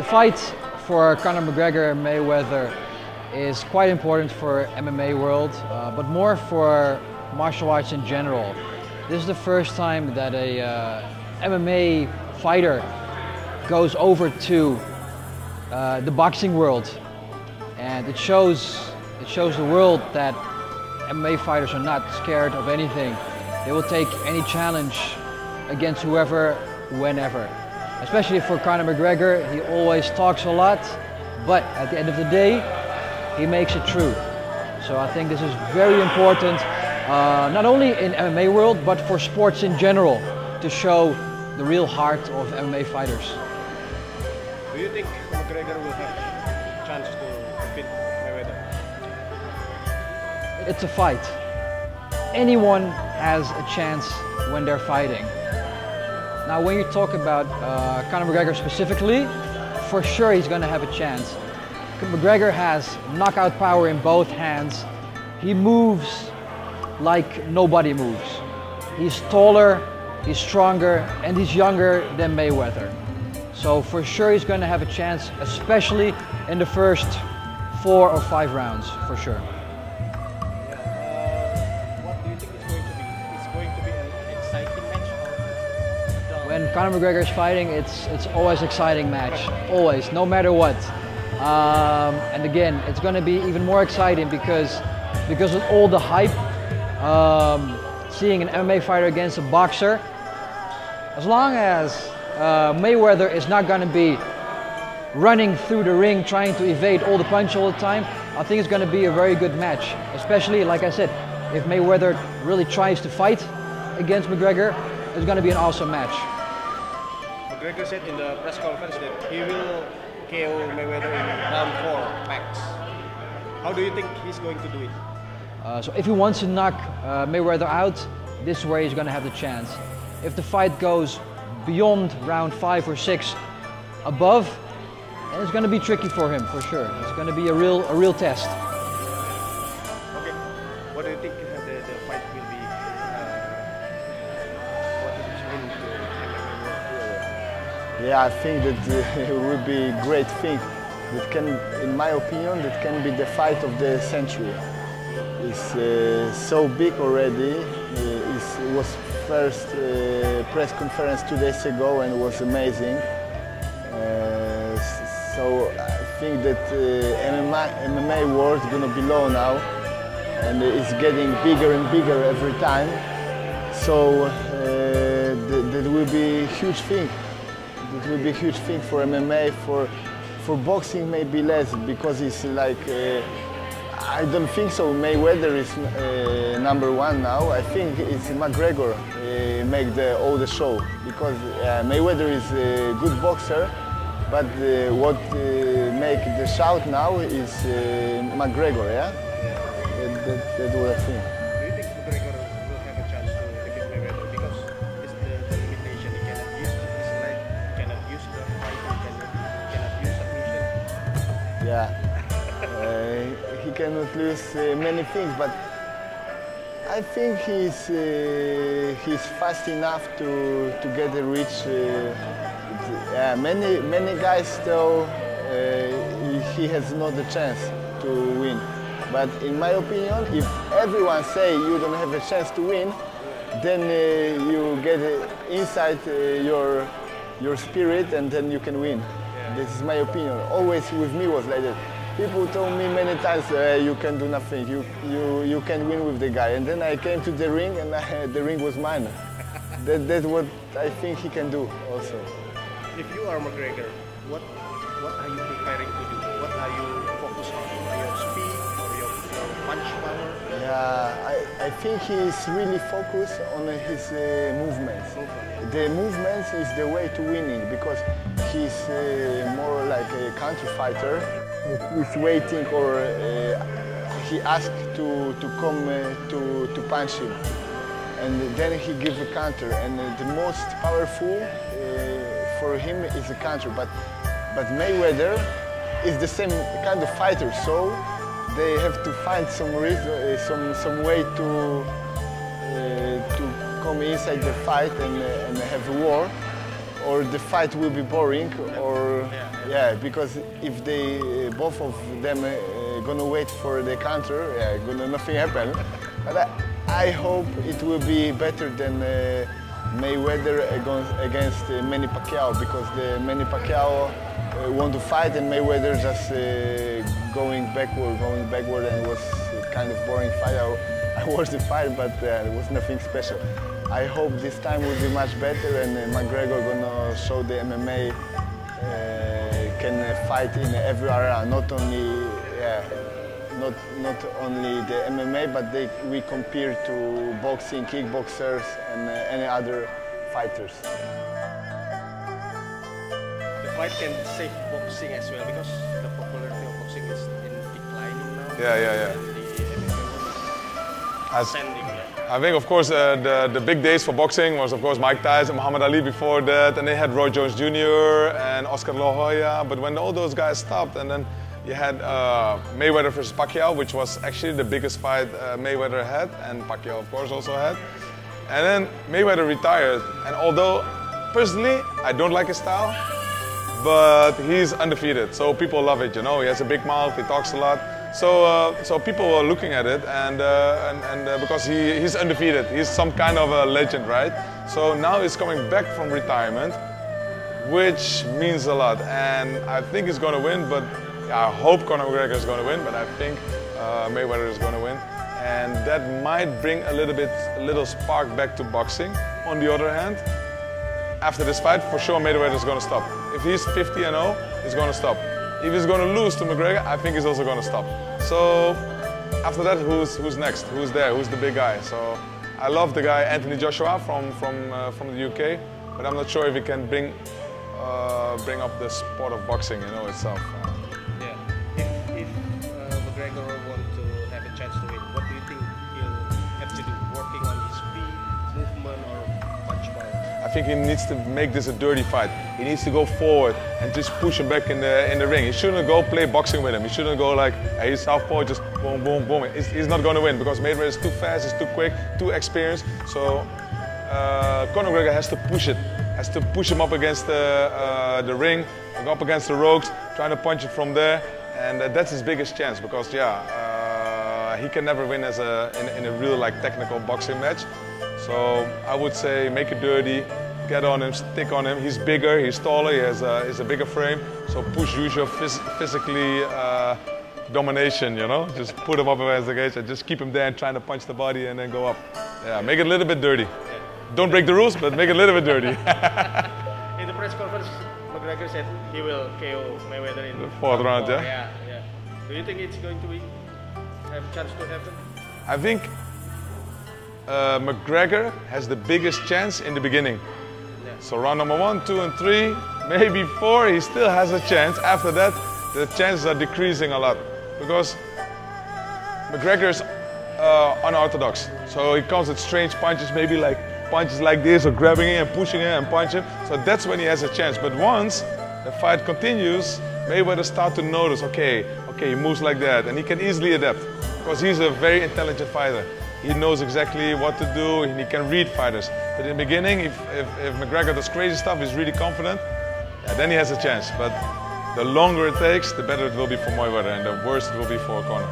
The fight for Conor McGregor and Mayweather is quite important for MMA world, but more for martial arts in general. This is the first time that a MMA fighter goes over to the boxing world, and it shows the world that MMA fighters are not scared of anything. They will take any challenge against whoever, whenever. Especially for Conor McGregor, he always talks a lot, but at the end of the day, he makes it true. So I think this is very important, not only in MMA world, but for sports in general, to show the real heart of MMA fighters. Do you think McGregor will have a chance to defeat Mayweather? It's a fight. Anyone has a chance when they're fighting. Now, when you talk about Conor McGregor specifically, for sure he's going to have a chance. McGregor has knockout power in both hands. He moves like nobody moves. He's taller, he's stronger, and he's younger than Mayweather. So for sure he's going to have a chance, especially in the first 4 or 5 rounds, for sure. What do you think it's going to be? It's going to be an exciting match? When Conor McGregor is fighting, it's always an exciting match, always, no matter what. And again, it's going to be even more exciting because of all the hype. Seeing an MMA fighter against a boxer, as long as Mayweather is not going to be running through the ring trying to evade all the punches all the time, I think it's going to be a very good match. Especially, like I said, if Mayweather really tries to fight against McGregor, it's going to be an awesome match. McGregor said in the press conference that he will KO Mayweather in round 4 max. How do you think he's going to do it? So if he wants to knock Mayweather out, this is where he's going to have the chance. If the fight goes beyond round 5 or 6 above, then it's going to be tricky for him, for sure. It's going to be a real test. Okay, what do you think the fight will be? What is going to MMA? Yeah, I think that it will be a great thing. That can, in my opinion, that can be the fight of the century. It's so big already. It was first press conference 2 days ago and it was amazing. So I think that MMA world is going to be low now, and it's getting bigger and bigger every time. So that will be a huge thing. It will be a huge thing for MMA. For boxing maybe less, because it's like. I don't think so. Mayweather is #1 now. I think it's McGregor make all the show, because Mayweather is a good boxer, but what make the shout now is McGregor. Yeah, that's what I think. Do you think McGregor will have a chance to defeat Mayweather, because it's the limitation? He cannot use his leg, he cannot use the fight, he cannot use submission. Yeah. He cannot lose many things, but I think he's fast enough to get a reach. Many guys though he has not the chance to win. But in my opinion, if everyone say you don't have a chance to win, then you get inside your spirit, and then you can win. Yeah. This is my opinion. Always with me was like that. People told me many times, you can do nothing, you can win with the guy. And then I came to the ring, and the ring was mine. That's what I think he can do also. If you are McGregor, what are you preparing to do? What are you focused on? Your speed or your punch power? Yeah, I think he's really focused on his movements. The movements is the way to winning, because he's more like a counter fighter. He's waiting, or he asked to come to punch him, and then he gives a counter. And the most powerful for him is a counter. But Mayweather is the same kind of fighter, so they have to find some reason, some way to come inside the fight and have a war. or the fight will be boring, or yeah, because if they both of them gonna wait for the counter, yeah, gonna nothing happen. But I hope it will be better than Mayweather against Manny Pacquiao, because the Manny Pacquiao want to fight and Mayweather just going backward, and it was kind of boring fight. I watched the fight, but there was nothing special. I hope this time will be much better, and McGregor gonna show the MMA can fight in every area, not only not only the MMA, but we compare to boxing, kickboxers, and any other fighters. The fight can save boxing as well, because the popularity of boxing is in declining now. Yeah. And the MMA is ascending. I think, of course, the big days for boxing was, of course, Mike Tyson, Muhammad Ali before that, and they had Roy Jones Jr. and Oscar La Hoya. But when all those guys stopped, and then you had Mayweather versus Pacquiao, which was actually the biggest fight Mayweather had, and Pacquiao, of course, also had. And then Mayweather retired, and although personally I don't like his style, but he's undefeated, so people love it. You know, he has a big mouth, he talks a lot. So people were looking at it, and because he's undefeated, he's some kind of a legend, right? So now he's coming back from retirement, which means a lot, and I think he's going to win. But I hope Conor McGregor is going to win, but I think Mayweather is going to win, and that might bring a little spark back to boxing. On the other hand, after this fight, for sure Mayweather is going to stop. If he's 50-0, he's going to stop. If he's going to lose to McGregor, I think he's also going to stop. So after that, who's next? Who's there? Who's the big guy? So I love the guy Anthony Joshua from the UK, but I'm not sure if he can bring up the sport of boxing, you know, itself. Yeah. If McGregor wants to have a chance to win, what do you think he'll have to do? Working on his speed, movement, or punch power? I think he needs to make this a dirty fight. He needs to go forward and just push him back in the ring. He shouldn't go play boxing with him. He shouldn't go like, hey, he's southpaw, just boom, boom, boom. He's not going to win, because Mayweather is too fast, he's too quick, too experienced. So Conor McGregor has to push it. Has to push him up against the ring, up against the ropes, trying to punch it from there. And that's his biggest chance, because he can never win in a real technical boxing match. So I would say make it dirty, get on him, stick on him. He's bigger, he's taller, he has a bigger frame. So use your physically domination, you know. Just put him up against the cage and just keep him there and trying to punch the body and then go up. Yeah, make it a little bit dirty. Don't break the rules, but make it a little bit dirty. In the press conference, McGregor said he will KO Mayweather in the fourth round, yeah? Yeah. Do you think it's going to have a chance to happen? I think McGregor has the biggest chance in the beginning. Yeah. So round number 1, 2, and 3, maybe 4, he still has a chance. After that, the chances are decreasing a lot, because McGregor is unorthodox. So he comes with strange punches, maybe like punches like this, or grabbing it and pushing it and punching. So that's when he has a chance. But once the fight continues, Mayweather starts to notice, okay, he moves like that, and he can easily adapt, because he's a very intelligent fighter. He knows exactly what to do, and he can read fighters. But in the beginning, if McGregor does crazy stuff, he's really confident, then he has a chance. But the longer it takes, the better it will be for Mayweather, and the worse it will be for Conor.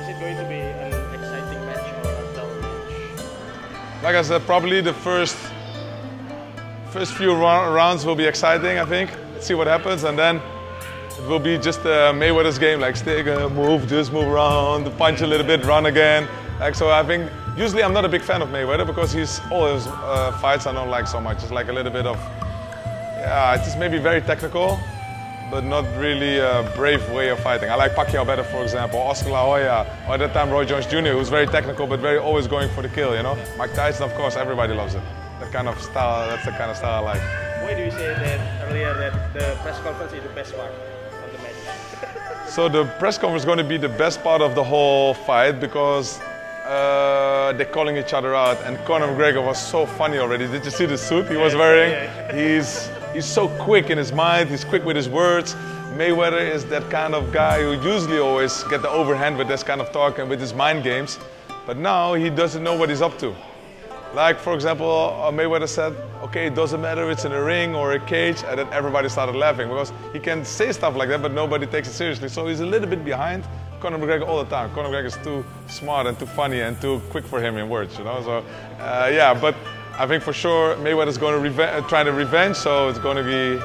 Is it going to be an exciting match or a dull match? Like I said, probably the first few rounds will be exciting, I think. Let's see what happens, and then it will be just Mayweather's game, like stick, move, just move around, punch a little bit, run again. So I think, usually I'm not a big fan of Mayweather, because all his fights I don't like so much. It's like a little bit of, it's just maybe very technical, but not really a brave way of fighting. I like Pacquiao better, for example, Oscar La Hoya, or at that time Roy Jones Jr., who's very technical, but very always going for the kill, you know? Yeah. Mike Tyson, of course, everybody loves it. That kind of style, that's the kind of style I like. Why do you say that earlier that the press conference is the best part of the match? So the press conference is going to be the best part of the whole fight, because they're calling each other out, and Conor McGregor was so funny already. Did you see the suit he was wearing? He's so quick in his mind, he's quick with his words. Mayweather is that kind of guy who usually always get the overhand with this kind of talk and with his mind games, but now he doesn't know what he's up to. Like, for example, Mayweather said, okay, it doesn't matter if it's in a ring or a cage, and then everybody started laughing because he can say stuff like that, but nobody takes it seriously. So he's a little bit behind Conor McGregor all the time. Conor McGregor is too smart and too funny and too quick for him in words, you know. So, yeah, but I think for sure Mayweather's going to try to revenge, so it's going to be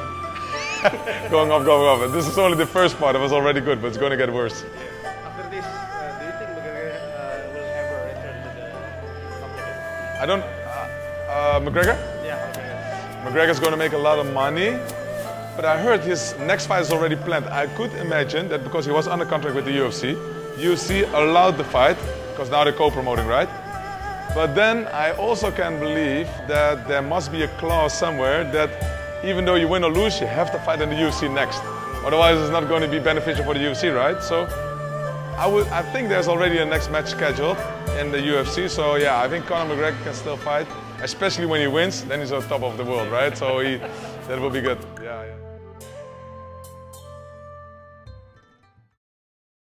going off. This is only the first part. It was already good, but it's going to get worse. After this, do you think McGregor will ever return to the company? I don't. McGregor? Yeah, McGregor's going to make a lot of money, but I heard his next fight is already planned. I could imagine that because he was under contract with the UFC allowed the fight, because now they're co-promoting, right? But then I also can believe that there must be a clause somewhere that even though you win or lose, you have to fight in the UFC next. Otherwise, it's not going to be beneficial for the UFC, right? So I think there's already a next match scheduled in the UFC. So yeah, I think Conor McGregor can still fight, especially when he wins. Then he's on top of the world, right? So that will be good. Yeah.